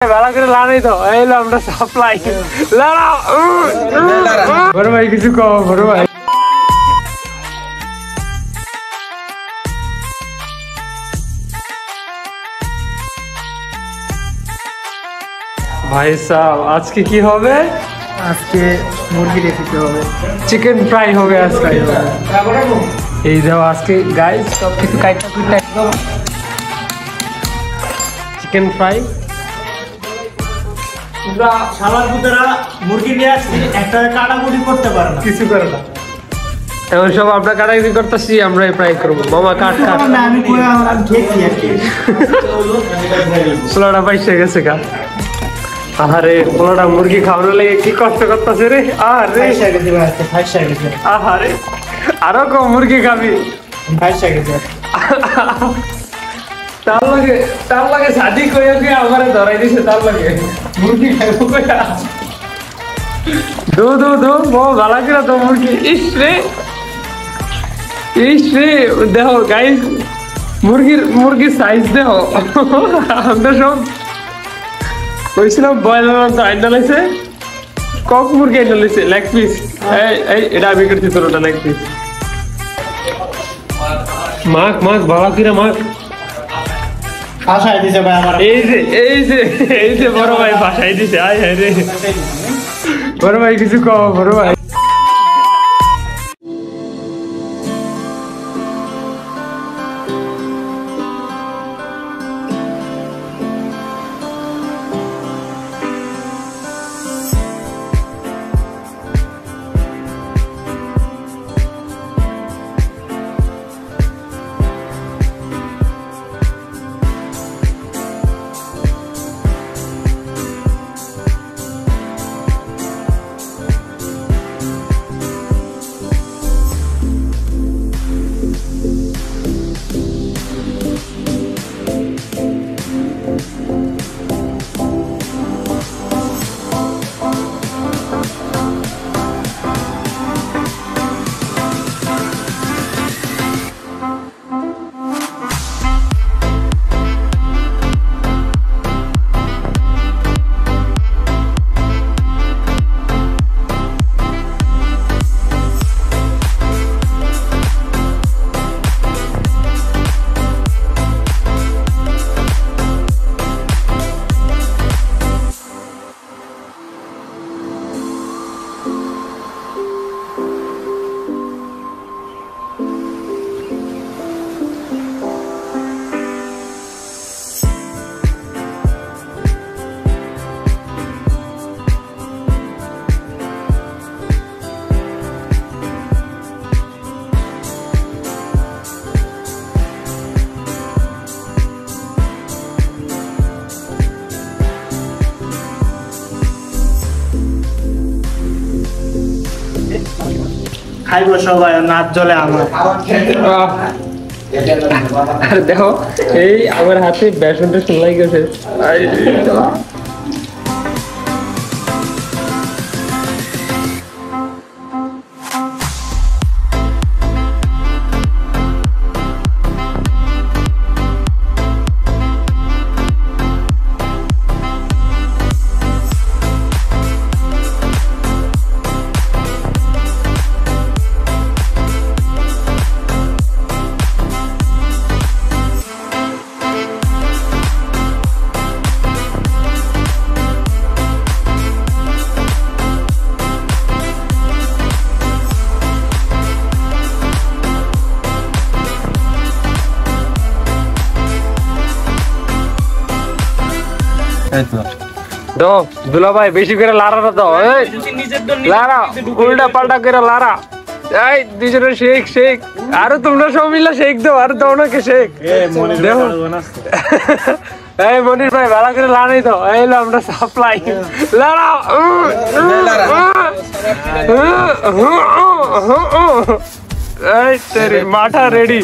ভালো করে লাড়াই তো এইলো আমরা সাপ্লাই লড়াও বড় ভাই কিছু কও বড় ভাই भाई साहब आज की কি হবে আজকে মুরগি রেসিপি হবে চিকেন ফ্রাই হবে আজকে এই দাও আজকে গাইস সব কিছু কাইটা কুইটা একদম চিকেন ফ্রাই তোমরা শালার পুতরা মুরগি নিয়ে আসছি একটা কাটাকুটি করতে পারে না কিছু করে না এখন সব আমরা কাটাকুটি করতেছি আমরা ফ্রাই করব মামা কাট কাট আমি কই আমরা দেখছি আর কি সোলাটা পয়সা গেছে কা আরে পোলাটা মুরগি খাওয়ানোর লাগে কি কষ্ট করতেছে রে আরে ফাইসা গেছে আরে আরো কম মুরগি খাবি ফাইসা গেছে তার লাগে শাদি কইয়া কি আমারে ধরাই দিছে তার লাগে মুরগি খাইবো কইয়া দো দো দো বো গালা কিরা তো মুরগি ইস রে দেখো গাইস মুরগির সাইজ দেখো আমরা সব কইছিলাম বয়লার তো আইনা লাইছে কক মুরগি আইনা লাইছে লেগ পিস এই এটা আমি করছি তোরটা লেগ পিস মাখ বাবা কিরা মাখ ফাঁসাই দিছে ভাই আমার এই যে বড় ভাই ফাঁসাই দিছে আয় হায় রে বড় ভাই কিছু কও বড় ভাই খাইবো সবাই নাচ জ্বলে আমার আরে দেখো এই আমার হাতে বেসনটা শুনলাই গেছে দো দুলা ভাই বেশি করে লাড়াটা দাও লাড়া উল্টা পাল্টা করে লাড়া এই দুজনে শেক আরো তোমরা সব মিলে শেক দাও আর দাও নাকি শেক দেখো এই মনির ভাই ভালো করে লাড়াই দাও এইলো আমরা সাপ্লাই লাড়াও এই তেরি মাঠা রেডি